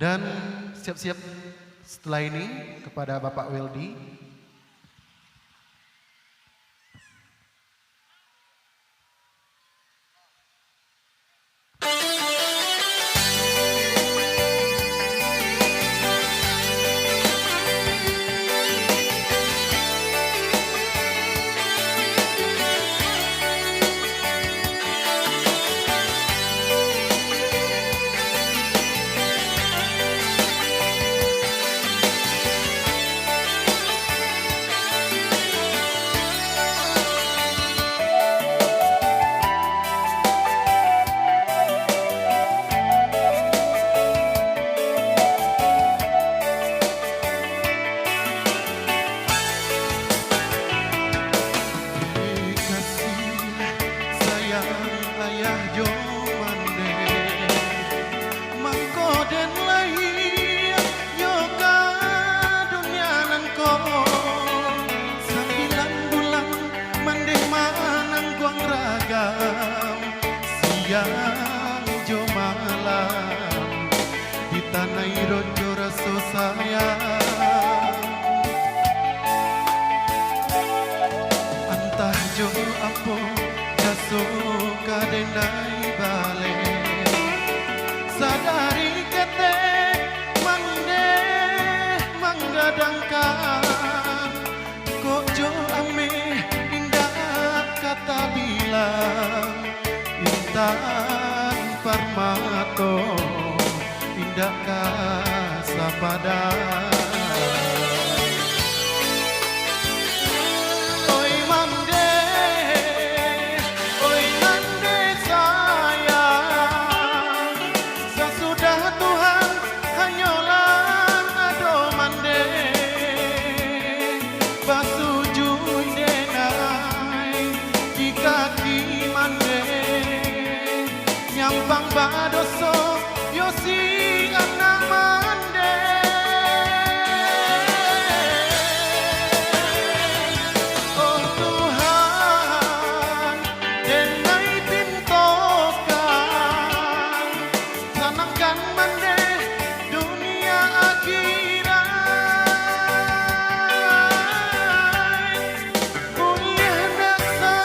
Dan siap-siap setelah ini kepada Bapak Weldy. Siang jo malam di tanah rojo rasa sayang, antah jo apo jaso kadenai bale sadari kete mangde manggadangkan kok jo ame indah kata bilang Intan Parmato indah kasapada. Oi mande sayang, sesudah Tuhan hanyalah ado mande basujui denai di kaki mande nyampang badoso yosi anak mande. Oh Tuhan denai pintokan sanangkan mande dunia akhirat punya nasa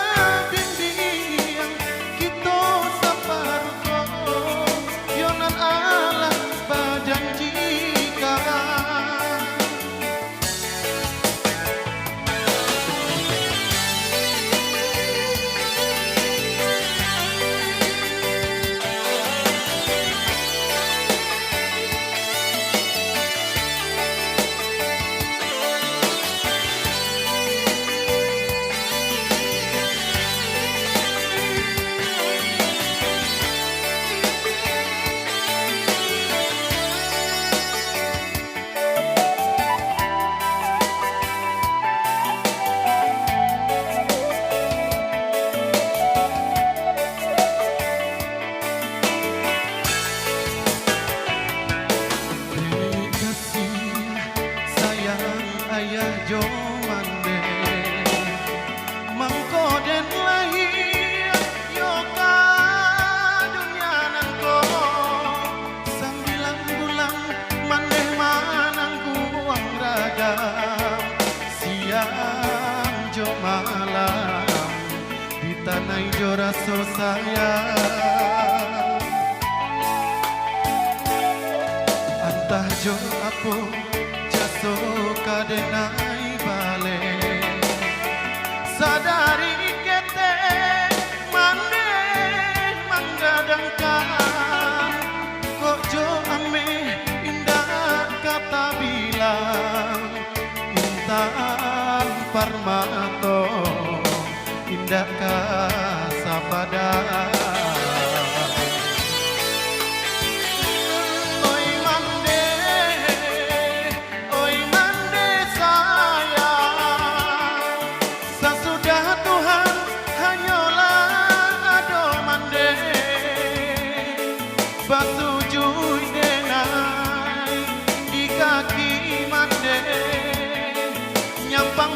bimbing kita ayah jo mande mangko den lahir yo ka dunia nangko sambilang bulan maneh manang kuang ragam siang jo malam di tanah jo raso sayang antah jo apo jaso kadenai bale sadari kete mande manggadangkan kok jo ame indah kata bilang Intan Parmato indah kasapada. Basujui denai di kaki mande nyampang